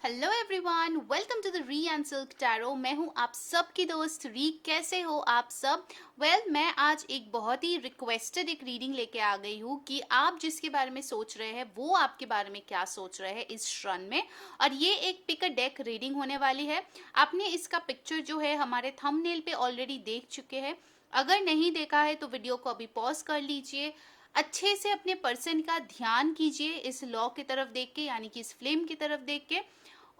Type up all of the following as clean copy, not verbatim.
Hello everyone, welcome to the re and silk tarot. मैं हूं आप सबकी दोस्त री। कैसे हो आप सब? मैं आज एक बहुत ही रिक्वेस्टेड एक रीडिंग लेके आ गई हूं कि आप जिसके बारे में सोच रहे हैं वो आपके बारे में क्या सोच रहे हैं इस श्रृण में। और ये एक पिक अ डेक रीडिंग होने वाली है। आपने इसका पिक्चर जो है हमारे थंबनेल पे ऑलरेडी देख चुके हैं। अगर नहीं देखा है तो वीडियो को अभी पॉज कर लीजिए, अच्छे से अपने पर्सन का ध्यान कीजिए इस लॉ की तरफ देख के, यानी कि इस फ्लेम की तरफ देख के,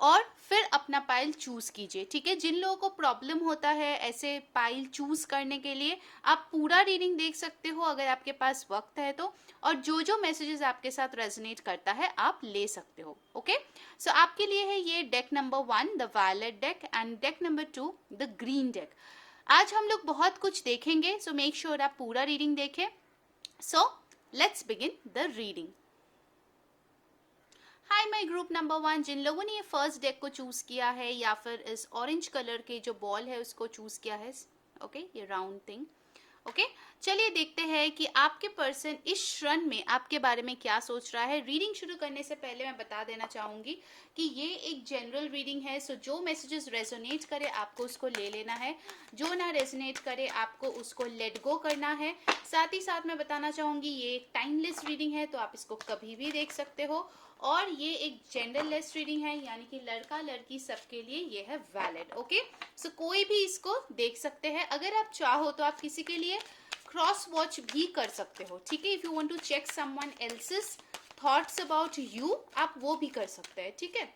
और फिर अपना पाइल चूज कीजिए। ठीक है, जिन लोगों को प्रॉब्लम होता है ऐसे पाइल चूज करने के लिए, आप पूरा रीडिंग देख सकते हो अगर आपके पास वक्त है तो। और जो जो मैसेजेस आपके साथ रेजोनेट करता है आप ले सकते हो। ओके, सो आपके लिए है ये deck number 1 the violet deck and deck number 2 the green deck. आज हम लोग बहुत कुछ देखेंगे, सो मेक श्योर आप पूरा रीडिंग देखें। सो let's begin the reading. Hi my group number 1, जिन लोगों ने ये फर्स्ट डेक को चूज किया है या फिर इस ऑरेंज कलर के जो बॉल है उसको चूज किया है, ओके, ये राउंड थिंग। ओके, चलिए देखते हैं कि आपके पर्सन इस क्षण में आपके बारे में क्या सोच रहा है। रीडिंग शुरू करने से पहले मैं बता देना चाहूंगी कि ये एक जनरल रीडिंग है, सो जो मैसेजेस रेजोनेट करे आपको उसको ले लेना है, जो ना रेजोनेट करे आपको उसको लेट गो करना है। साथ ही साथ मैं बताना चाहूंगी ये एक टाइमलेस रीडिंग है, तो आप इसको कभी भी देख सकते हो। और ये एक जेंडरलेस रीडिंग है, यानी कि लड़का लड़की सबके लिए ये है वैलिड। ओके, सो कोई भी इसको देख सकते हैं। अगर आप चाहो तो आप किसी के लिए क्रॉस वॉच भी कर सकते हो। ठीक है, if you want to check someone else's thoughts about you, आप वो भी कर सकते हैं। ठीक है,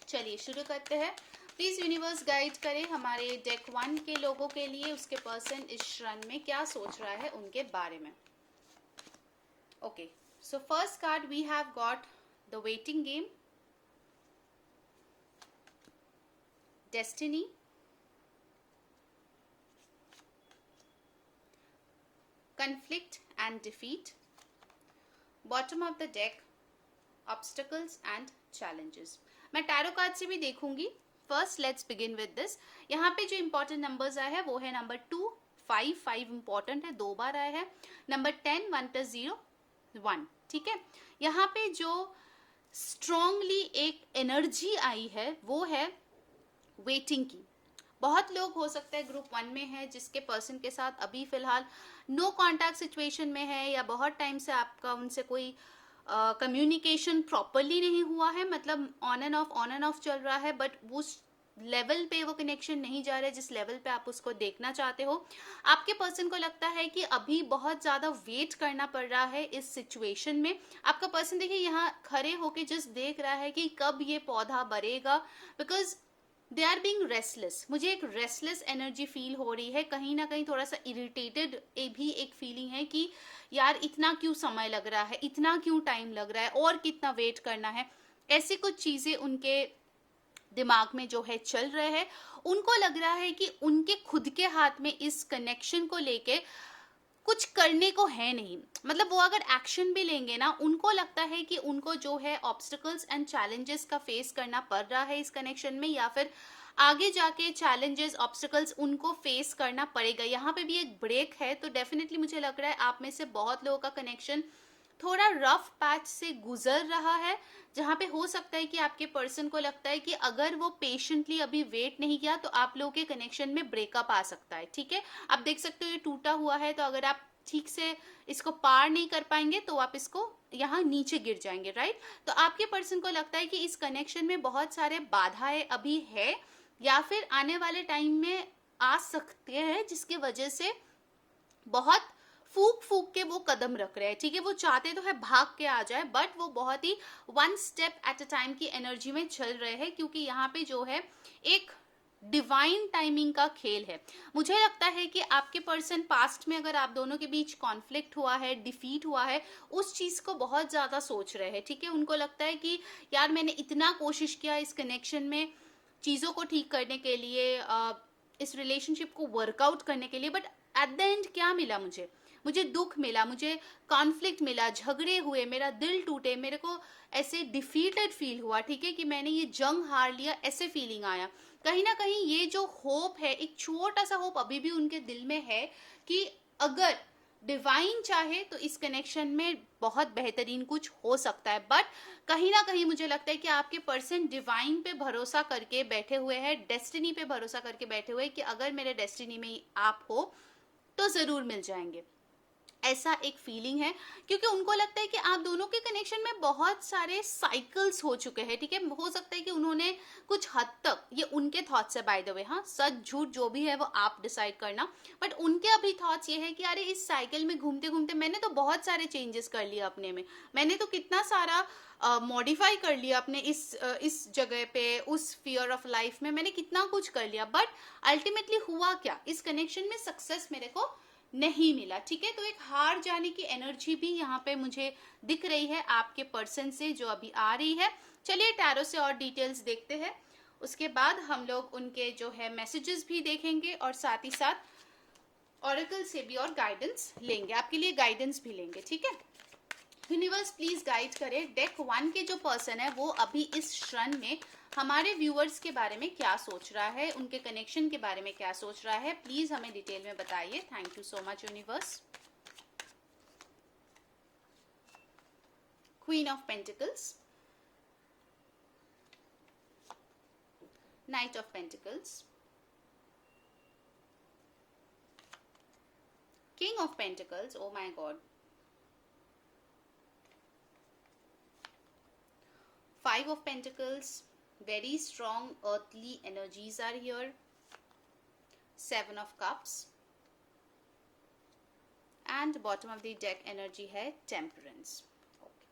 चलिए शुरू करते हैं। प्लीज यूनिवर्स गाइड करें हमारे डेक 1 के लोगों के लिए, उसके पर्सन इस क्षण में क्या सोच रहा है उनके बारे में। Okay, so first card we have got the waiting game, destiny, conflict and defeat, bottom of the deck, obstacles and challenges। मैं टैरो कार्ड से भी देखूंगी। First let's begin with this. यहाँ पे जो इंपॉर्टेंट नंबर्स आए हैं वो है नंबर 2, 5 इंपॉर्टेंट है, 2 बार आया है। नंबर 10, 1 + 0 1। ठीक है, यहाँ पे जो स्ट्रॉन्गली एक एनर्जी आई है वो है वेटिंग की। बहुत लोग हो सकता है ग्रुप 1 में है जिसके पर्सन के साथ अभी फिलहाल नो कॉन्टैक्ट सिचुएशन में है, या बहुत टाइम से आपका उनसे कोई कम्युनिकेशन प्रॉपरली नहीं हुआ है, मतलब ऑन एंड ऑफ चल रहा है, बट उस लेवल पे वो कनेक्शन नहीं जा रहा है जिस लेवल पे आप उसको देखना चाहते हो। आपके पर्सन को लगता है कि अभी बहुत ज्यादा वेट करना पड़ रहा है इस सिचुएशन में। आपका पर्सन देखिए यहाँ खड़े होके जस्ट देख रहा है कि कब ये पौधा बढ़ेगा, because they are being restless. मुझे एक रेस्टलेस एनर्जी फील हो रही है, कहीं ना कहीं थोड़ा सा इरिटेटेड भी एक फीलिंग है कि यार इतना क्यों समय लग रहा है, इतना क्यों टाइम लग रहा है, और कितना वेट करना है। ऐसी कुछ चीजें उनके दिमाग में जो है चल रहे हैं। उनको लग रहा है कि उनके खुद के हाथ में इस कनेक्शन को लेके कुछ करने को है नहीं, मतलब वो अगर एक्शन भी लेंगे ना, उनको लगता है कि उनको जो है ऑब्स्टिकल्स एंड चैलेंजेस का फेस करना पड़ रहा है इस कनेक्शन में, या फिर आगे जाके चैलेंजेस ऑब्स्टिकल्स उनको फेस करना पड़ेगा। यहाँ पे भी एक ब्रेक है, तो डेफिनेटली मुझे लग रहा है आप में से बहुत लोगों का कनेक्शन थोड़ा रफ पैच से गुजर रहा है, जहाँ पे हो सकता है कि आपके पर्सन को लगता है कि अगर वो पेशेंटली अभी वेट नहीं किया तो आप लोगों के कनेक्शन में ब्रेकअप आ सकता है। ठीक है, आप देख सकते हो ये टूटा हुआ है, तो अगर आप ठीक से इसको पार नहीं कर पाएंगे तो आप इसको यहाँ नीचे गिर जाएंगे, राइट। तो आपके पर्सन को लगता है कि इस कनेक्शन में बहुत सारे बाधाएं अभी है, या फिर आने वाले टाइम में आ सकते हैं, जिसकी वजह से बहुत फूक फूक के वो कदम रख रहे हैं। ठीक है, वो चाहते तो है भाग के आ जाए, बट वो बहुत ही 1 स्टेप एट अ टाइम की एनर्जी में चल रहे हैं, क्योंकि यहाँ पे जो है एक डिवाइन टाइमिंग का खेल है। मुझे लगता है कि आपके पर्सन पास्ट में अगर आप दोनों के बीच कॉन्फ्लिक्ट हुआ है, डिफीट हुआ है, उस चीज को बहुत ज्यादा सोच रहे हैं। ठीक है, उनको लगता है कि यार मैंने इतना कोशिश किया इस कनेक्शन में चीजों को ठीक करने के लिए, इस रिलेशनशिप को वर्कआउट करने के लिए, बट एट द एंड क्या मिला मुझे दुख मिला, मुझे कॉन्फ्लिक्ट मिला, झगड़े हुए, मेरा दिल टूटे, मेरे को ऐसे डिफीटेड फील हुआ। ठीक है, कि मैंने ये जंग हार लिया, ऐसे फीलिंग आया। कहीं ना कहीं ये जो होप है, एक छोटा सा होप अभी भी उनके दिल में है कि अगर डिवाइन चाहे तो इस कनेक्शन में बहुत बेहतरीन कुछ हो सकता है, बट कहीं ना कहीं मुझे लगता है कि आपके पर्सन डिवाइन पे भरोसा करके बैठे हुए हैं, डेस्टिनी पे भरोसा करके बैठे हुए हैं कि अगर मेरे डेस्टिनी में आप हो तो जरूर मिल जाएंगे, ऐसा एक फीलिंग है। क्योंकि उनको लगता है कि आप दोनों के कनेक्शन में बहुत सारे साइकिल्स हो चुके हैं, ठीक है। हो सकता है कि उन्होंने कुछ हद तक, ये उनके थॉट्स है बाय द वे, हाँ, सच झूठ जो भी है वो आप डिसाइड करना, बट उनके अभी थॉट्स ये है कि अरे इस साइकिल में घूमते घूमते मैंने तो बहुत सारे चेंजेस कर लिए अपने में, मैंने तो कितना सारा मॉडिफाई कर लिया अपने इस जगह पे, उस फियर ऑफ लाइफ में मैंने कितना कुछ कर लिया, बट अल्टीमेटली हुआ क्या, इस कनेक्शन में सक्सेस मेरे को नहीं मिला, ठीक है। तो एक हार जाने की एनर्जी भी यहाँ पे मुझे दिख रही है आपके पर्सन से जो अभी आ रही है। चलिए टैरो से और डिटेल्स देखते हैं, उसके बाद हम लोग उनके जो है मैसेजेस भी देखेंगे और साथ ही साथ ऑरेकल से भी और गाइडेंस लेंगे, आपके लिए गाइडेंस भी लेंगे, ठीक है। यूनिवर्स प्लीज गाइड करे डेक 1 के जो पर्सन है वो अभी इस क्षण में हमारे व्यूअर्स के बारे में क्या सोच रहा है, उनके कनेक्शन के बारे में क्या सोच रहा है, प्लीज हमें डिटेल में बताइए। Thank you so much universe. Queen of pentacles, night of pentacles, king of pentacles, oh my God, Five of Pentacles, very strong earthly energies are here. Seven of Cups and bottom of the deck energy है Temperance. Okay.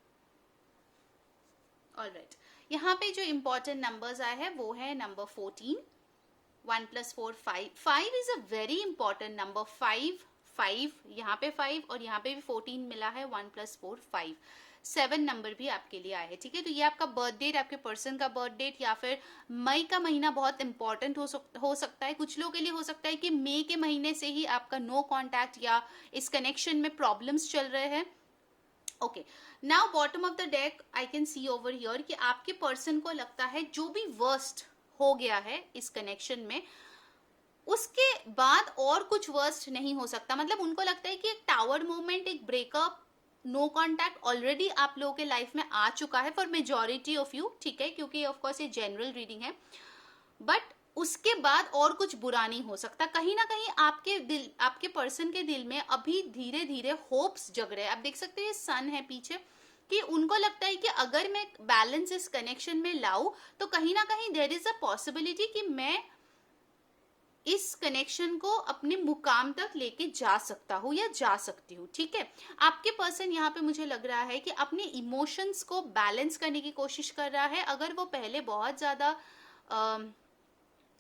All right. यहाँ पे जो important numbers आए हैं वो है number 14, 1 + 4 5. 5 is a very important number. 5 यहाँ पे 5 और यहाँ पे भी 14 मिला है, 1 + 4 5. 7 नंबर भी आपके लिए आए हैं, ठीक है। तो ये आपका बर्थ डेट, आपके पर्सन का बर्थ डेट, या फिर मई का महीना बहुत इंपॉर्टेंट हो सकता है। कुछ लोगों के लिए हो सकता है कि मई के महीने से ही आपका नो कॉन्टैक्ट या इस कनेक्शन में प्रॉब्लम्स चल रहे हैं। Okay, now bottom of the deck I can see over here कि आपके पर्सन को लगता है जो भी वर्स्ट हो गया है इस कनेक्शन में, उसके बाद और कुछ वर्स्ट नहीं हो सकता। मतलब उनको लगता है कि एक टावर मोमेंट, एक ब्रेकअप, नो कॉन्टैक्ट ऑलरेडी आप लोगों के लाइफ में आ चुका है फॉर मेजॉरिटी ऑफ यू, ठीक है, क्योंकि ऑफ कोर्स ये जनरल रीडिंग है, बट उसके बाद और कुछ बुरा नहीं हो सकता। कहीं ना कहीं आपके दिल, आपके पर्सन के दिल में अभी धीरे धीरे होप्स जग रहे हैं। आप देख सकते हैं सन है पीछे, कि उनको लगता है कि अगर मैं बैलेंस इस कनेक्शन में लाऊं तो कहीं ना कहीं देयर इज अ पॉसिबिलिटी कि मैं इस कनेक्शन को अपने मुकाम तक लेके जा सकता हूँ या जा सकती हूँ, ठीक है। आपके पर्सन यहाँ पे मुझे लग रहा है कि अपने इमोशंस को बैलेंस करने की कोशिश कर रहा है। अगर वो पहले बहुत ज्यादा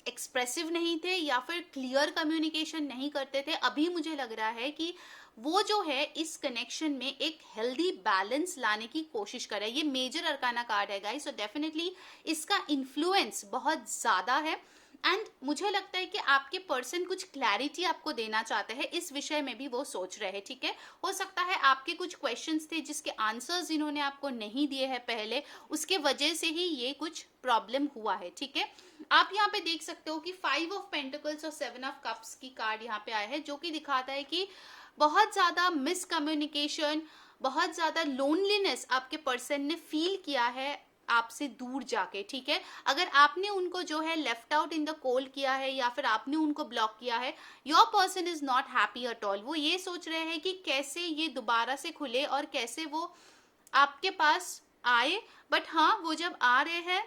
एक्सप्रेसिव नहीं थे या फिर क्लियर कम्युनिकेशन नहीं करते थे, अभी मुझे लग रहा है कि वो जो है इस कनेक्शन में एक हेल्दी बैलेंस लाने की कोशिश कर रहा है। ये मेजर अरकाना कार्ड है गाइस, सो डेफिनेटली इसका इन्फ्लुएंस बहुत ज्यादा है। एंड मुझे लगता है कि आपके पर्सन कुछ क्लैरिटी आपको देना चाहते हैं, इस विषय में भी वो सोच रहे हैं, ठीक है। हो सकता है आपके कुछ क्वेश्चंस थे जिसके आंसर्स इन्होंने आपको नहीं दिए हैं पहले, उसके वजह से ही ये कुछ प्रॉब्लम हुआ है, ठीक है। आप यहाँ पे देख सकते हो कि 5 ऑफ पेंटिकल्स और 7 ऑफ कप्स की कार्ड यहाँ पे आया है, जो कि दिखाता है कि बहुत ज्यादा मिसकम्युनिकेशन, बहुत ज्यादा लोनलीनेस आपके पर्सन ने फील किया है आपसे दूर जाके, ठीक है। अगर आपने उनको जो है left out in the cold किया है या फिर आपने उनको ब्लॉक किया है, your person is not happy at all. वो ये सोच रहे हैं कि कैसे ये दोबारा से खुले और कैसे वो आपके पास आए, बट हाँ वो जब आ रहे हैं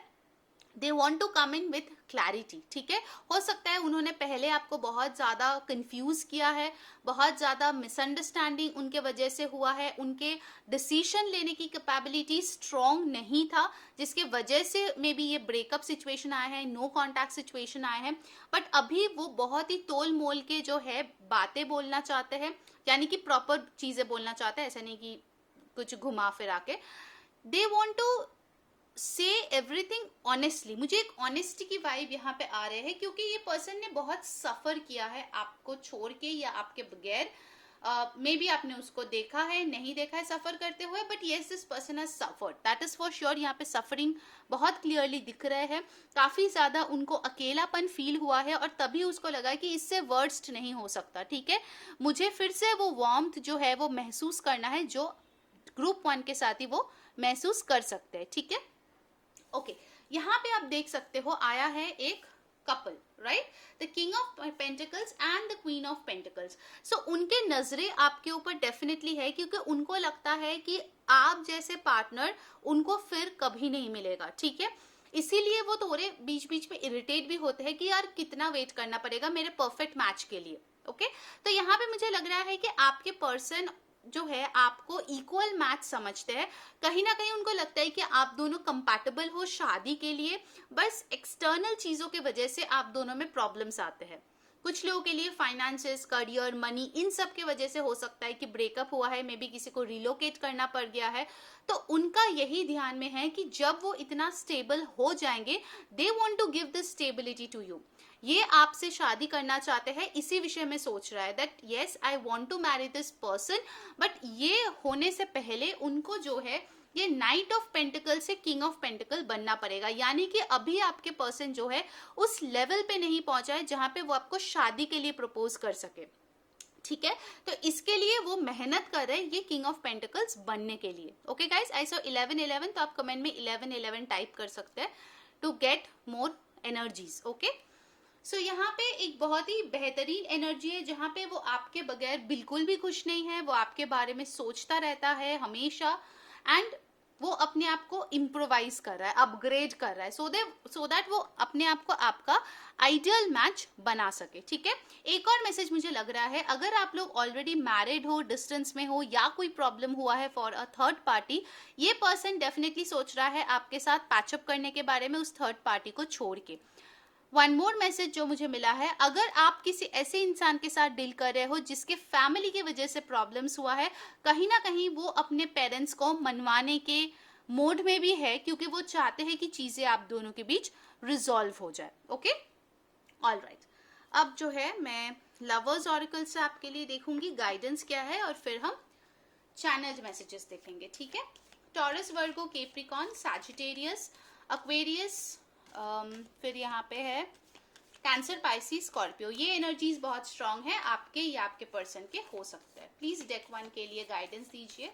they want to come in with clarity, ठीक है। हो सकता है उन्होंने पहले आपको बहुत ज्यादा कंफ्यूज किया है, बहुत ज्यादा मिसअंडरस्टैंडिंग उनके वजह से हुआ है, उनके डिसीजन लेने की कैपेबिलिटी स्ट्रांग नहीं था, जिसके वजह से मे बी ये ब्रेकअप सिचुएशन आया है, नो कॉन्टैक्ट सिचुएशन आया है। बट अभी वो बहुत ही तोल मोल के जो है बातें बोलना चाहते हैं, यानी कि प्रॉपर चीजें बोलना चाहते हैं, ऐसा नहीं कि कुछ घुमा फिरा के। दे वॉन्ट टू से एवरीथिंग ऑनेस्टली। मुझे एक ऑनेस्टी की वाइब यहाँ पे आ रहे हैं, क्योंकि ये पर्सन ने बहुत सफर किया है आपको छोड़ के या आपके बगैर। मे बी आपने उसको देखा है, नहीं देखा है सफर करते हुए, but yes this person has suffered, that is for sure. यहाँ पे सफरिंग बहुत क्लियरली दिख रहे हैं, काफी ज्यादा उनको अकेलापन फील हुआ है और तभी उसको लगा कि इससे वर्स्ट नहीं हो सकता, ठीक है, मुझे फिर से वो वार्मथ जो है वो महसूस करना है जो ग्रुप 1 के साथ ही वो महसूस कर सकते हैं, ठीक है। ओके, यहाँ पे आप देख सकते हो आया है एक couple, right, the king of pentacles and the queen of pentacles. So उनके नजरे आपके ऊपर डेफिनेटली है, क्योंकि उनको लगता है कि आप जैसे पार्टनर उनको फिर कभी नहीं मिलेगा, ठीक है, इसीलिए वो थोड़े बीच बीच में इरिटेट भी होते हैं कि यार कितना वेट करना पड़ेगा मेरे परफेक्ट मैच के लिए। ओके, तो यहाँ पे मुझे लग रहा है कि आपके पर्सन जो है आपको इक्वल मैच समझते हैं, कहीं ना कहीं उनको लगता है कि आप दोनों कंपैटिबल हो शादी के लिए, बस एक्सटर्नल चीजों की वजह से आप दोनों में प्रॉब्लम्स आते हैं। कुछ लोगों के लिए फाइनेंसेस, करियर, मनी, इन सब के वजह से हो सकता है कि ब्रेकअप हुआ है, मे बी किसी को रिलोकेट करना पड़ गया है, तो उनका यही ध्यान में है कि जब वो इतना स्टेबल हो जाएंगे, they want to give this stability to you, ये आपसे शादी करना चाहते हैं, इसी विषय में सोच रहा है that yes I want to marry this person, but ये होने से पहले उनको जो है ये नाइट ऑफ पेंटिकल से किंग ऑफ पेंटिकल बनना पड़ेगा, यानी कि अभी आपके पर्सन जो है उस लेवल पे नहीं पहुंचा है जहां पे वो आपको शादी के लिए प्रपोज कर सके, ठीक है, तो इसके लिए वो मेहनत कर रहे हैं ये किंग ऑफ पेंटिकल्स बनने के लिए। ओके गाइस, आई सॉ 11-11, तो आप कमेंट में 11-11 टाइप कर सकते हैं to get more energies. Okay, so यहाँ पे एक बहुत ही बेहतरीन एनर्जी है जहाँ पे वो आपके बगैर बिल्कुल भी खुश नहीं है, वो आपके बारे में सोचता रहता है हमेशा, एंड वो अपने आप को इम्प्रोवाइज कर रहा है, अपग्रेड कर रहा है, सो दैट वो अपने आप को आपका आइडियल मैच बना सके, ठीक है। एक और मैसेज मुझे लग रहा है, अगर आप लोग ऑलरेडी मैरिड हो, डिस्टेंस में हो, या कोई प्रॉब्लम हुआ है फॉर अ थर्ड पार्टी, ये पर्सन डेफिनेटली सोच रहा है आपके साथ पैचअप करने के बारे में उस थर्ड पार्टी को छोड़ के। वन मोर मैसेज जो मुझे मिला है, अगर आप किसी ऐसे इंसान के साथ डील कर रहे हो जिसके फैमिली की वजह से प्रॉब्लम्स हुआ है, कहीं ना कहीं वो अपने पेरेंट्स को मनवाने के मोड में भी है, क्योंकि वो चाहते हैं कि चीजें आप दोनों के बीच रिजॉल्व हो जाए। ओके, ऑल राइट, अब जो है मैं लवर्स ऑरिकल से आपके लिए देखूंगी गाइडेंस क्या है, और फिर हम चैनल्ड मैसेजेस देखेंगे, ठीक है। टॉरस, वर्गो, कैप्रिकॉर्न, सैजिटेरियस, एक्वेरियस, फिर यहाँ पे है कैंसर, पाइसिस, स्कॉर्पियो, ये एनर्जीज बहुत स्ट्रांग है आपके या आपके पर्सन के हो सकते हैं। प्लीज डेक 1 के लिए गाइडेंस दीजिए।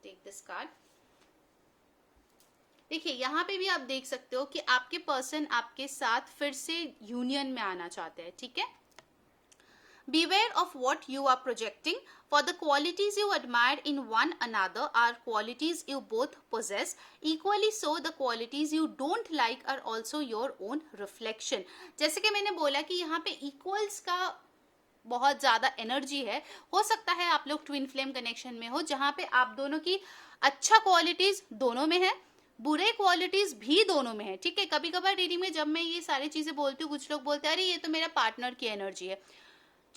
Take this card. देखिए यहाँ पे भी आप देख सकते हो कि आपके पर्सन आपके साथ फिर से यूनियन में आना चाहते हैं, ठीक है। Beware of what you are projecting, for the qualities you admire in one another are qualities you both possess. Equally so, the qualities you don't like are also your own reflection. जैसे कि मैंने बोला कि यहाँ पे equals का बहुत ज्यादा एनर्जी है, हो सकता है आप लोग ट्विन फ्लेम कनेक्शन में हो जहाँ पे आप दोनों की अच्छा क्वालिटीज दोनों में है, बुरे क्वालिटीज भी दोनों में है, ठीक है। कभी कभार रीडिंग में जब मैं ये सारी चीजें बोलती हूँ, कुछ लोग बोलते हैं अरे ये तो मेरा पार्टनर की एनर्जी है।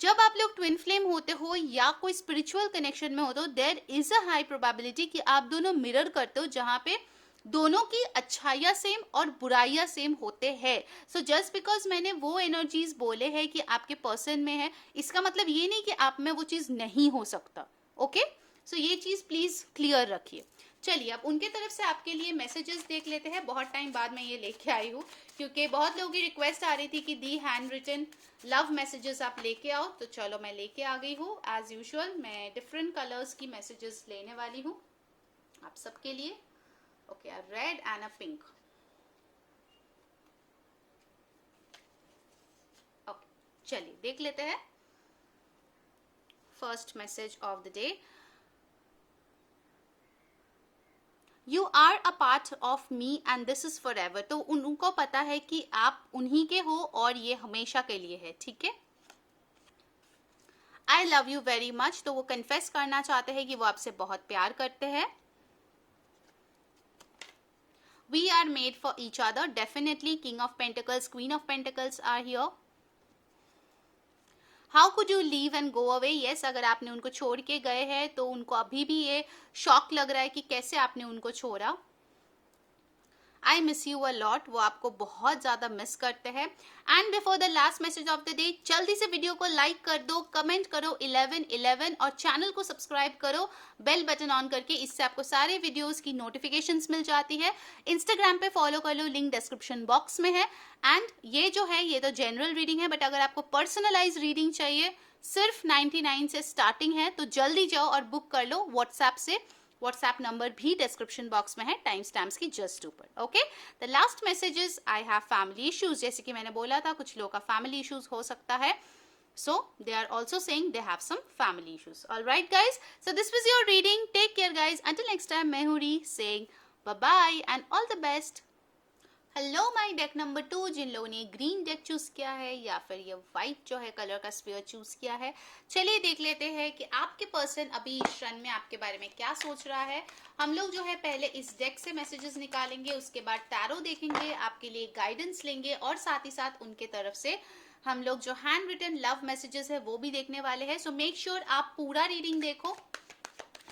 जब आप लोग ट्विन फ्लेम होते हो या कोई स्पिरिचुअल कनेक्शन में होते हो, there is a high probability कि आप दोनों मिरर करते हो, जहां पे दोनों की अच्छाइयाँ सेम और बुराइयां सेम होते हैं। सो जस्ट बिकॉज मैंने वो एनर्जीज बोले हैं कि आपके पर्सन में है, इसका मतलब ये नहीं कि आप में वो चीज नहीं हो सकता। ओके, सो ये चीज प्लीज क्लियर रखिए। चलिए अब उनके तरफ से आपके लिए मैसेजेस देख लेते हैं। बहुत टाइम बाद मैं ये लेके आई हूँ, क्योंकि बहुत लोगों की रिक्वेस्ट आ रही थी कि the handwritten love messages आप लेके आओ, तो चलो मैं लेके आ गई हूँ। एज यूजुअल मैं डिफरेंट कलर्स की मैसेजेस लेने वाली हूँ आप सबके लिए। Okay, red and a pink. Okay, चलिए देख लेते हैं first message of the day. You are a part of me and this is forever. तो उनको पता है कि आप उन्हीं के हो और ये हमेशा के लिए है, ठीक है। I love you very much, तो वो कन्फेस करना चाहते हैं कि वो आपसे बहुत प्यार करते हैं। We are made for each other, definitely king of pentacles, queen of pentacles are here. How could you leave and go away, yes, अगर आपने उनको छोड़ के गए हैं तो उनको अभी भी ये शॉक लग रहा है कि कैसे आपने उनको छोड़ा। I miss you a lot, वो आपको बहुत ज़्यादा मिस करते हैं। And before the last message of the day, जल्दी से वीडियो को लाइक कर दो, कमेंट करो 1111 और चैनल को सब्सक्राइब करो बेल बटन ऑन करके, इससे आपको सारे वीडियोस की नोटिफिकेशंस मिल जाती है। इंस्टाग्राम पे फॉलो कर लो, लिंक डिस्क्रिप्शन बॉक्स में है। एंड ये जो है ये तो जनरल रीडिंग है, बट अगर आपको पर्सनलाइज रीडिंग चाहिए, सिर्फ 99 से स्टार्टिंग है, तो जल्दी जाओ और बुक कर लो व्हाट्सएप से। व्हाट्सएप नंबर भी डिस्क्रिप्शन बॉक्स में है, टाइम स्टैम्प्स की जस्ट ऊपर। Okay, the last message is I have family issues. जैसे कि मैंने बोला था, कुछ लोगों का फैमिली इश्यूज हो सकता है, so they are also saying they have some family issues. All right guys, so this was your reading. Take care guys, until next time, मैं हूँ री saying bye bye and all the best. Hello my deck number 2, जिन लोगों ने green deck choose किया है या फिर ये व्हाइट जो है कलर का स्फीयर चूज किया है, चलिए देख लेते हैं कि आपके पर्सन अभी इस क्षण में आपके बारे में क्या सोच रहा है। हम लोग जो है पहले इस डेक से मैसेजेस निकालेंगे, उसके बाद टैरो देखेंगे, आपके लिए गाइडेंस लेंगे और साथ ही साथ उनके तरफ से हम लोग जो हैंड रिटन लव मैसेजेस है वो भी देखने वाले हैं। सो मेक श्योर आप पूरा रीडिंग देखो,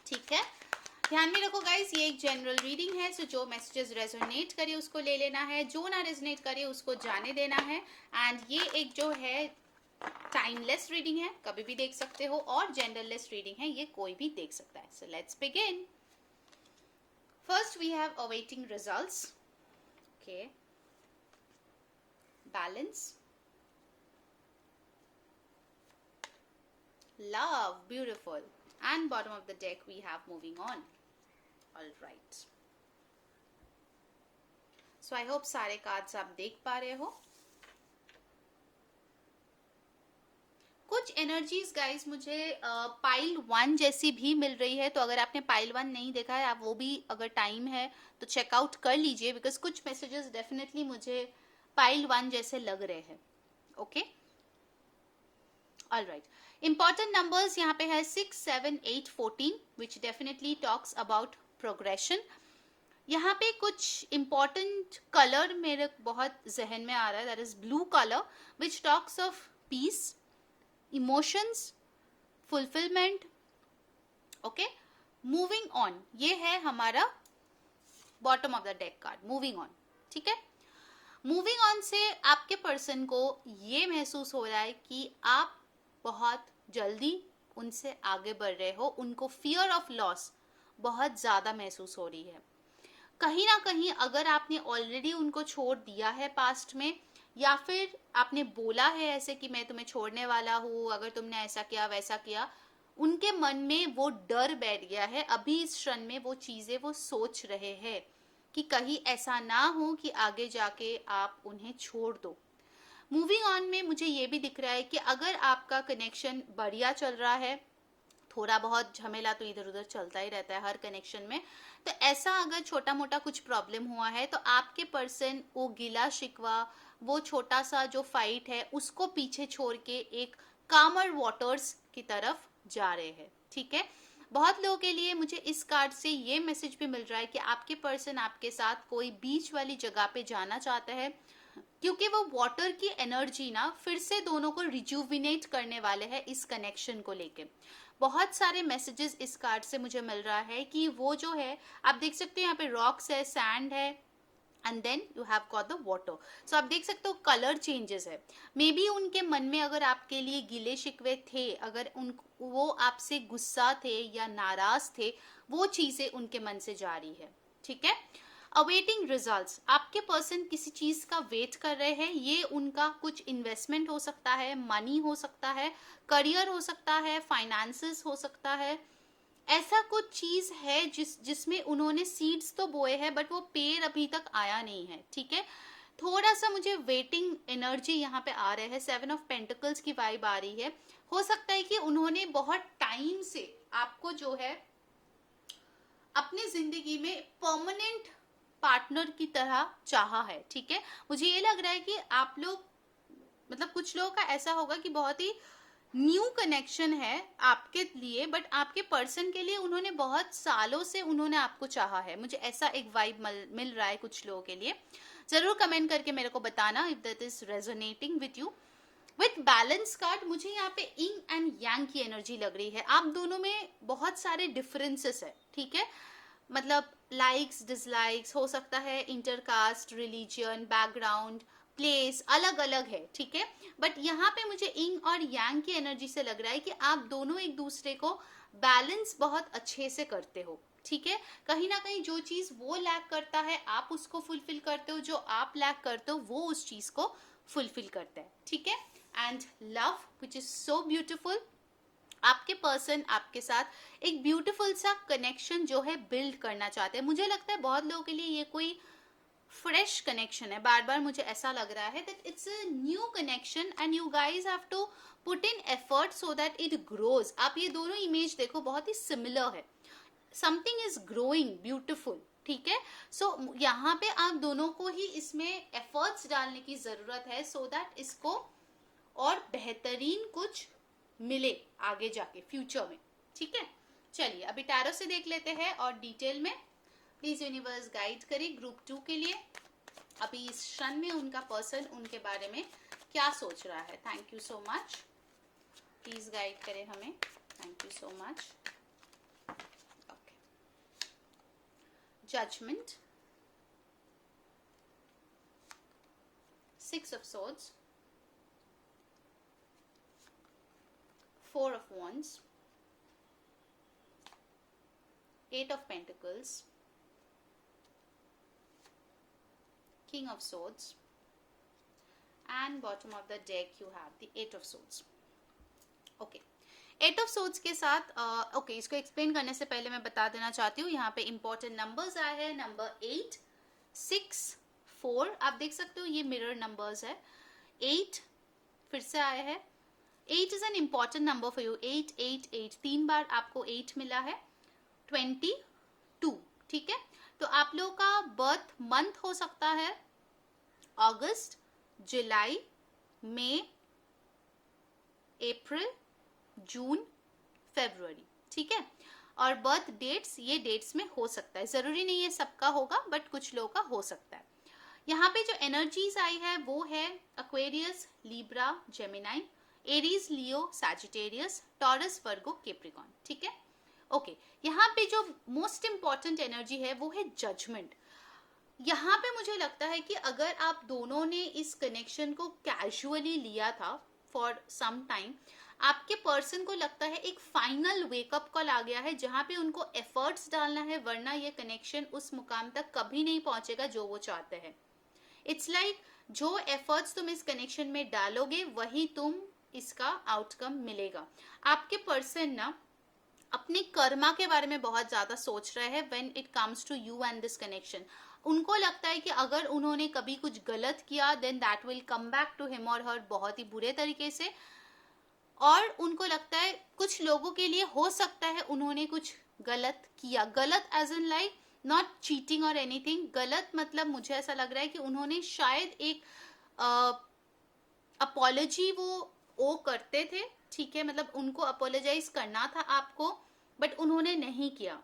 ठीक है। ध्यान में रखो गाइस, ये एक जनरल रीडिंग है, सो जो मैसेजेस रेजोनेट करे उसको ले लेना है, जो ना रेजोनेट करे उसको जाने देना है। एंड ये एक जो है टाइमलेस रीडिंग है, कभी भी देख सकते हो, और जेंडरलेस रीडिंग है, ये कोई भी देख सकता है। So let's begin. First we have awaiting results, okay, balance, love, beautiful, and bottom of the deck we have moving on. All right, so I hope सारे कार्ड्स आप देख पा रहे हो। कुछ एनर्जीज गाइस मुझे पाइल 1 जैसी भी मिल रही है, तो अगर आपने पाइल 1 नहीं देखा है, आप वो भी अगर टाइम है तो चेकआउट कर लीजिए, बिकॉज कुछ मैसेजेस डेफिनेटली मुझे पाइल 1 जैसे लग रहे हैं। Okay, all right, important numbers यहाँ पे है 6, 7, 8, 14 which definitely talks about progression। यहाँ पे कुछ important color मेरे बहुत जहन में आ रहा है, that is blue color which talks of peace, emotions, fulfillment। okay, moving on, ये है हमारा bottom of the deck card, moving on, ठीक है। moving on से आपके person को ये महसूस हो रहा है कि आप बहुत जल्दी उनसे आगे बढ़ रहे हो, उनको फियर ऑफ लॉस बहुत ज़्यादा महसूस हो रही है। कहीं ना कहीं अगर आपने ऑलरेडी उनको छोड़ दिया है पास्ट में, या फिर आपने बोला है ऐसे कि मैं तुम्हें छोड़ने वाला हूँ अगर तुमने ऐसा किया वैसा किया, उनके मन में वो डर बैठ गया है। अभी इस क्षण में वो चीज़ें वो सोच रहे हैं कि कहीं ऐसा ना हो कि आगे जाके आप उन्हें छोड़ दो। मूविंग ऑन में मुझे ये भी दिख रहा है कि अगर आपका कनेक्शन बढ़िया चल रहा है, थोड़ा बहुत झमेला तो इधर उधर चलता ही रहता है हर कनेक्शन में, तो ऐसा अगर छोटा मोटा कुछ प्रॉब्लम हुआ है तो आपके पर्सन वो गिला शिकवा, वो छोटा सा जो फाइट है उसको पीछे छोड़ के एक कामर वाटर्स की तरफ जा रहे हैं, ठीक है। बहुत लोगों के लिए मुझे इस कार्ड से ये मैसेज भी मिल रहा है कि आपके पर्सन आपके साथ कोई बीच वाली जगह पे जाना चाहता है, क्योंकि वो वाटर की एनर्जी ना फिर से दोनों को रिजुविनेट करने वाले हैं इस कनेक्शन को लेके। बहुत सारे मैसेजेस इस कार्ड से मुझे मिल रहा है कि वो जो है, आप देख सकते हो यहाँ पे रॉक्स है, सैंड है, and then you have got the water. So आप देख सकते हो कलर चेंजेस है। मे बी उनके मन में अगर आपके लिए गिले शिकवे थे, अगर वो आपसे गुस्सा थे या नाराज थे, वो चीजें उनके मन से जा रही है, ठीक है। अवेटिंग रिजल्ट्स, आपके पर्सन किसी चीज का वेट कर रहे हैं, ये उनका कुछ इन्वेस्टमेंट हो सकता है, मनी हो सकता है, करियर हो सकता है, फाइनेंसेस हो सकता है, ऐसा कुछ चीज है जिसमें उन्होंने सीड्स तो बोए हैं बट वो पेड़ अभी तक आया नहीं है, ठीक है। थोड़ा सा मुझे वेटिंग एनर्जी यहाँ पे आ रहा है, 7 ऑफ पेंटिकल्स की वाइब आ रही है। हो सकता है कि उन्होंने बहुत टाइम से आपको जो है अपनी जिंदगी में परमानेंट पार्टनर की तरह चाहा है, ठीक है। मुझे ये लग रहा है कि आप लोग, मतलब कुछ लोगों का ऐसा होगा कि बहुत ही न्यू कनेक्शन है आपके लिए, बट आपके पर्सन के लिए उन्होंने बहुत सालों से उन्होंने आपको चाहा है। मुझे ऐसा एक वाइब मिल रहा है कुछ लोगों के लिए। जरूर कमेंट करके मेरे को बताना if that is resonating with you. With balance card मुझे यहाँ पे इंग एंड यांग की एनर्जी लग रही है। आप दोनों में बहुत सारे डिफरेंसेस है, ठीक है। मतलब लाइक्स डिसलाइक्स हो सकता है, इंटरकास्ट, रिलीजियन, बैकग्राउंड, प्लेस अलग अलग है, ठीक है। बट यहाँ पे मुझे इंग और यांग की एनर्जी से लग रहा है कि आप दोनों एक दूसरे को बैलेंस बहुत अच्छे से करते हो, ठीक है। कहीं ना कहीं जो चीज वो लैक करता है आप उसको फुलफिल करते हो, जो आप लैक करते हो वो उस चीज को फुलफिल करता है, ठीक है। And love which is so beautiful, आपके पर्सन आपके साथ एक ब्यूटीफुल सा कनेक्शन जो है बिल्ड करना चाहते हैं। मुझे लगता है बहुत लोगों के लिए ये कोई फ्रेश कनेक्शन है, बार बार मुझे ऐसा लग रहा है that it's a new connection and you guys have to put in effort so that it grows. आप ये दोनों इमेज देखो, बहुत ही सिमिलर है, समथिंग इज ग्रोइंग ब्यूटिफुल, ठीक है। सो यहाँ पे आप दोनों को ही इसमें एफर्ट्स डालने की जरूरत है सो दैट इसको और बेहतरीन कुछ मिले आगे जाके फ्यूचर में, ठीक है। चलिए अभी टैरो से देख लेते हैं और डिटेल में। प्लीज यूनिवर्स गाइड करें ग्रुप 2 के लिए अभी इस क्षण में उनका पर्सन उनके बारे में क्या सोच रहा है। Thank you so much, please guide करें हमें, thank you so much. Okay, judgement, 6 of swords, 4 of wands, 8 of pentacles, king of swords, and bottom of the deck you have the 8 of swords. Okay, 8 of swords के साथ okay इसको explain करने से पहले मैं बता देना चाहती हूँ, यहाँ पे इंपॉर्टेंट नंबर्स आए हैं, नंबर 8, 6, 4, आप देख सकते हो ये मिरर नंबर्स है। 8 फिर से आया है, 8 is an important number for you, 8 8 8 3 बार आपको 8 मिला है, 22, ठीक है। तो आप लोगों का बर्थ मंथ हो सकता है अगस्त, जुलाई, मई, अप्रैल, जून, फरवरी, ठीक है। और बर्थ डेट्स ये डेट्स में हो सकता है, जरूरी नहीं है सबका होगा बट कुछ लोगों का हो सकता है। यहाँ पे जो एनर्जीज आई है वो है एक्वेरियस, लिब्रा, जेमिनाई, एरीज, लियो, सैजिटेरियस, टॉरस, वर्गो, कैप्रिकॉर्न, ठीक है। ओके, यहाँ पे जो मोस्ट इंपॉर्टेंट एनर्जी है वो है जजमेंट। यहाँ पे मुझे लगता है कि अगर आप दोनों ने इस कनेक्शन को कैजुअली लिया था फॉर सम टाइम, आपके पर्सन को लगता है एक फाइनल वेकअप कॉल आ गया है जहां पे उनको एफर्ट्स डालना है, वरना ये कनेक्शन उस मुकाम तक कभी नहीं पहुंचेगा जो वो चाहते हैं। इट्स लाइक जो एफर्ट्स तुम इस कनेक्शन में डालोगे वही तुम इसका आउटकम मिलेगा। आपके पर्सन ना अपने कर्मा के बारे में बहुत ज्यादा सोच रहे हैं when it comes to you and this connection. उनको लगता है कि अगर उन्होंने कभी कुछ गलत किया then that will come back to him और हर बहुत ही बुरे तरीके से। और उनको लगता है कुछ लोगों के लिए हो सकता है उन्होंने कुछ गलत किया, गलत as in like not cheating और एनीथिंग, गलत मतलब मुझे ऐसा लग रहा है कि उन्होंने शायद एक अपॉलॉजी वो ओ करते थे, ठीक है, मतलब उनको अपोलोजाइज करना था आपको बट उन्होंने नहीं किया।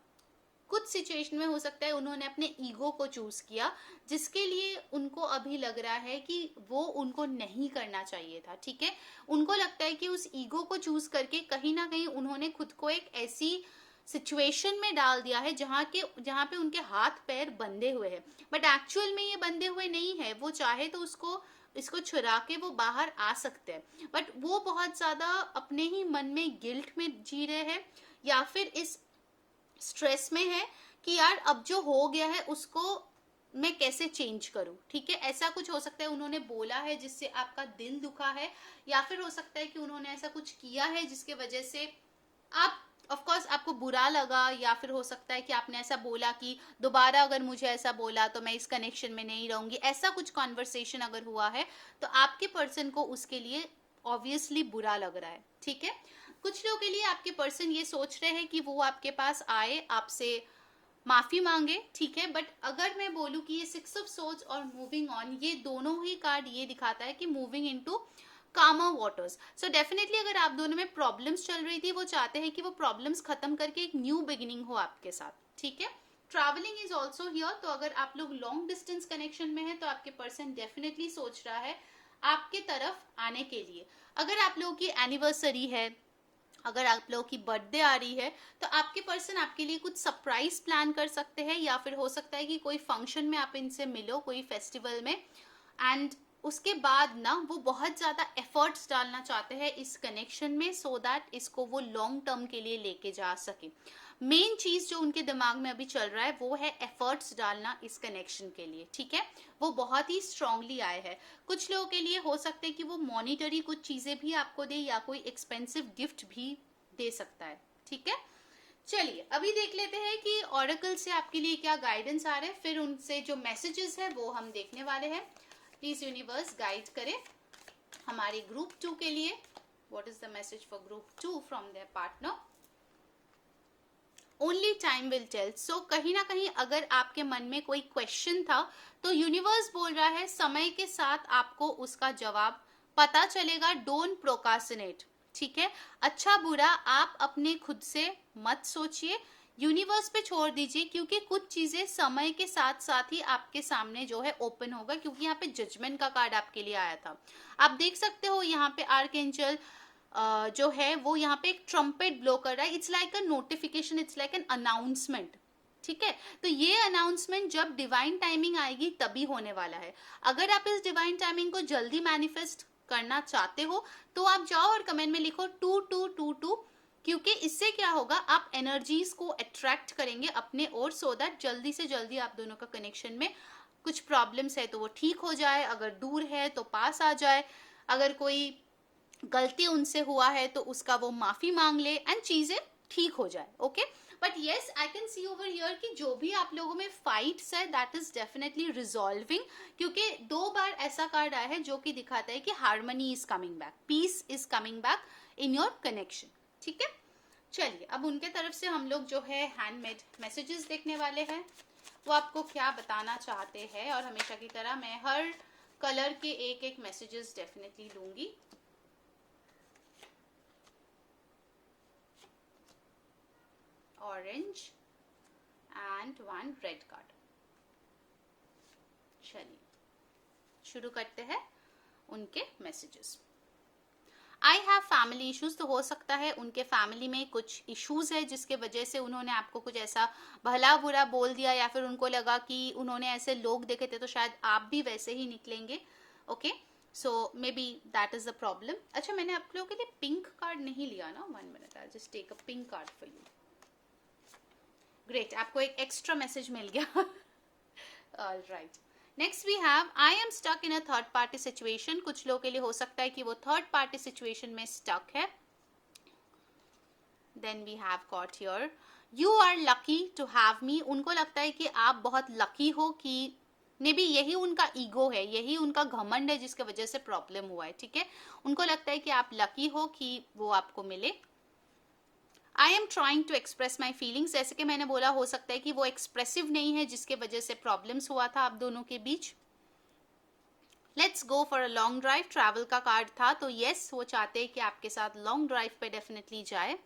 कुछ सिचुएशन में हो सकता है उन्होंने अपने ईगो को चूज किया जिसके लिए उनको अभी लग रहा है कि वो उनको नहीं करना चाहिए था, ठीक है। उनको लगता है कि उस ईगो को चूज करके कहीं ना कहीं उन्होंने खुद को एक ऐसी सिचुएशन में डाल दिया है जहाँ पे उनके हाथ पैर बंधे हुए हैं, बट एक्चुअल में ये बंधे हुए नहीं है। वो चाहे तो इसको छुड़ा के वो बाहर आ सकते हैं, बट वो बहुत ज्यादा अपने ही मन में गिल्ट में जी रहे हैं या फिर इस स्ट्रेस में है कि यार अब जो हो गया है उसको मैं कैसे चेंज करूं, ठीक है। ऐसा कुछ हो सकता है उन्होंने बोला है जिससे आपका दिल दुखा है, या फिर हो सकता है कि उन्होंने ऐसा कुछ किया है जिसके वजह से आप ऑफ कोर्स आपको बुरा लगा, या फिर हो सकता है कि आपने ऐसा बोला कि दोबारा अगर मुझे ऐसा बोला तो मैं इस कनेक्शन में नहीं रहूंगी। ऐसा कुछ कॉन्वर्सेशन अगर हुआ है तो आपके पर्सन को उसके लिए ऑब्वियसली बुरा लग रहा है, ठीक है। कुछ लोगों के लिए आपके पर्सन ये सोच रहे हैं कि वो आपके पास आए, आपसे माफी मांगे, ठीक है। बट अगर मैं बोलूं कि ये 6 ऑफ सोर्ड्स और मूविंग ऑन, ये दोनों ही कार्ड ये दिखाता है कि मूविंग इनटू कामर वाटर्स। सो डेफिनेटली अगर आप दोनों में प्रॉब्लम्स चल रही थी, वो चाहते हैं कि वो प्रॉब्लम्स खत्म करके एक न्यू बिगिनिंग हो आपके साथ, ठीक है। ट्रैवलिंग इज ऑल्सो हियर, तो अगर आप लोग लॉन्ग डिस्टेंस कनेक्शन में है तो आपके पर्सन डेफिनेटली सोच रहा है आपके तरफ आने के लिए। अगर आप लोगों की एनिवर्सरी है, अगर आप लोगों की बर्थडे आ रही है तो आपके पर्सन आपके लिए कुछ सरप्राइज प्लान कर सकते हैं, या फिर हो सकता है कि कोई फंक्शन में आप इनसे मिलो, कोई फेस्टिवल में, एंड उसके बाद ना वो बहुत ज़्यादा एफर्ट्स डालना चाहते हैं इस कनेक्शन में, सो दैट इसको वो लॉन्ग टर्म के लिए लेके जा सके। मेन चीज जो उनके दिमाग में अभी चल रहा है वो है एफर्ट्स डालना इस कनेक्शन के लिए, ठीक है। वो बहुत ही स्ट्रांगली आए हैं। कुछ लोगों के लिए हो सकता है कि वो मॉनिटरी कुछ चीजें भी आपको दे, या कोई एक्सपेंसिव गिफ्ट भी दे सकता है, ठीक है। चलिए अभी देख लेते हैं कि ऑरेकल से आपके लिए क्या गाइडेंस आ रहे हैं, फिर उनसे जो मैसेजेस है वो हम देखने वाले हैं। प्लीज यूनिवर्स गाइड करें हमारे ग्रुप 2 के लिए। What is the message for group 2 from their partner? Only time will tell. So कहीं ना कहीं अगर आपके मन में कोई क्वेश्चन था तो यूनिवर्स बोल रहा है समय के साथ आपको उसका जवाब पता चलेगा। डोंट प्रोकास्टिनेट, ठीक है। अच्छा बुरा आप अपने खुद से मत सोचिए, यूनिवर्स पे छोड़ दीजिए, क्योंकि कुछ चीजें समय के साथ साथ ही आपके सामने जो है ओपन होगा। क्योंकि यहाँ पे जजमेंट का कार्ड आपके लिए आया था। आप देख सकते हो यहाँ पे आर्कएंजल जो है वो यहाँ पे एक ट्रम्पेट ब्लो कर रहा है। It's like a notification, it's like an announcement, ठीक है। तो ये अनाउंसमेंट जब डिवाइन टाइमिंग आएगी तभी होने वाला है। अगर आप इस डिवाइन टाइमिंग को जल्दी मैनिफेस्ट करना चाहते हो तो आप जाओ और कमेंट में लिखो 2222, क्योंकि इससे क्या होगा, आप एनर्जीज को अट्रैक्ट करेंगे अपने ओर, सो दैट जल्दी से जल्दी आप दोनों का कनेक्शन में कुछ प्रॉब्लम्स है तो वो ठीक हो जाए, अगर दूर है तो पास आ जाए, अगर कोई गलती उनसे हुआ है तो उसका वो माफी मांग ले एंड चीजें ठीक हो जाए, okay. But yes I can see over here कि जो भी आप लोगों में फाइट्स है दैट इज डेफिनेटली रिजॉल्विंग, क्योंकि 2 बार ऐसा कार्ड आया है जो कि दिखाता है कि harmony is coming back, peace is coming back in your connection, ठीक है। चलिए अब उनके तरफ से हम लोग जो है हैंडमेड मैसेजेस देखने वाले हैं, वो आपको क्या बताना चाहते हैं। और हमेशा की तरह मैं हर कलर के एक एक मैसेजेस डेफिनेटली लूंगी। Orange and 1 red card. चलिए शुरू करते हैं उनके messages. I have family issues, तो हो सकता है उनके फैमिली में कुछ इश्यूज है जिसके वजह से उन्होंने आपको कुछ ऐसा भला बुरा बोल दिया, या फिर उनको लगा कि उन्होंने ऐसे लोग देखे थे तो शायद आप भी वैसे ही निकलेंगे, okay. So may be that is the problem. अच्छा मैंने आप लोगों के लिए पिंक कार्ड नहीं लिया ना, 1 minute, I just take a pink card for you. Great, आपको एक एक्स्ट्रा मैसेज मिल गया। All right, next we have I am stuck in a third party situation. कुछ लोगों के लिए हो सकता है कि वो थर्ड पार्टी सिचुएशन में स्टक है। Then we have got here you are lucky to have me. उनको लगता है कि आप बहुत लकी हो, कि मे बी यही उनका ईगो है, यही उनका घमंड है जिसके वजह से प्रॉब्लम हुआ है, ठीक है। उनको लगता है कि आप लकी हो कि वो आपको मिले। I am trying to express my feelings, जैसे कि मैंने बोला हो सकता है कि वो एक्सप्रेसिव नहीं है जिसके वजह से प्रॉब्लम्स हुआ था आप दोनों के बीच। Let's go for a long drive, travel का कार्ड था, तो येस वो चाहते हैं कि आपके साथ लॉन्ग ड्राइव पे डेफिनेटली जाए।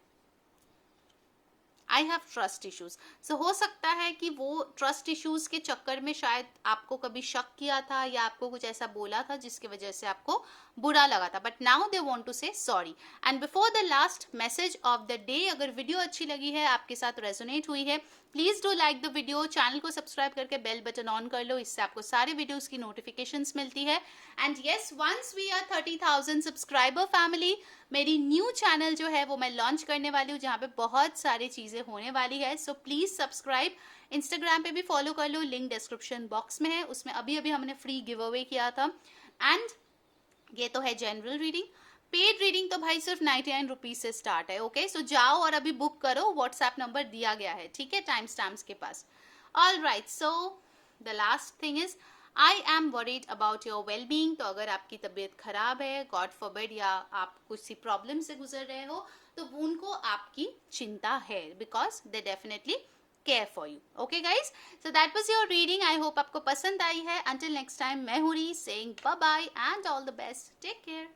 आई हैव ट्रस्ट इश्यूज, सो हो सकता है कि वो ट्रस्ट इश्यूज के चक्कर में शायद आपको कभी शक किया था या आपको कुछ ऐसा बोला था जिसकी वजह से आपको बुरा लगा था, but now they want to say sorry. And before the last message of the day, अगर वीडियो अच्छी लगी है, आपके साथ रेजोनेट हुई है, please do like the video, channel को सब्सक्राइब करके बेल बटन ऑन कर लो, इससे आपको सारे वीडियोस की नोटिफिकेशंस मिलती है। And yes, once we are 30,000 subscriber family, मेरी न्यू चैनल जो है वो मैं लॉन्च करने वाली हूँ जहाँ पे बहुत सारी चीजें होने वाली है। सो प्लीज सब्सक्राइब, इंस्टाग्राम पे भी फॉलो कर लो, लिंक डिस्क्रिप्शन बॉक्स में है, उसमें अभी अभी हमने फ्री गिव अवे किया था। एंड ये तो है जनरल रीडिंग। पेड रीडिंग तो भाई सिर्फ 99 रुपीज से स्टार्ट है, ओके। सो जाओ और अभी बुक करो, व्हाट्सएप नंबर दिया गया है, ठीक है, टाइम स्टैम्प्स के पास। All right, so the last thing is I am worried about your well being. तो अगर आपकी तबीयत खराब है, गॉड फॉरबिड, या आप कुछ सी प्रॉब्लम से गुजर रहे हो, तो उनको आपकी चिंता है, because they definitely care for you, okay guys. So that was your reading, I hope आपको पसंद आई है। अंटिल नेक्स्ट टाइम, मैं हूँ री saying bye bye and all the best, take care.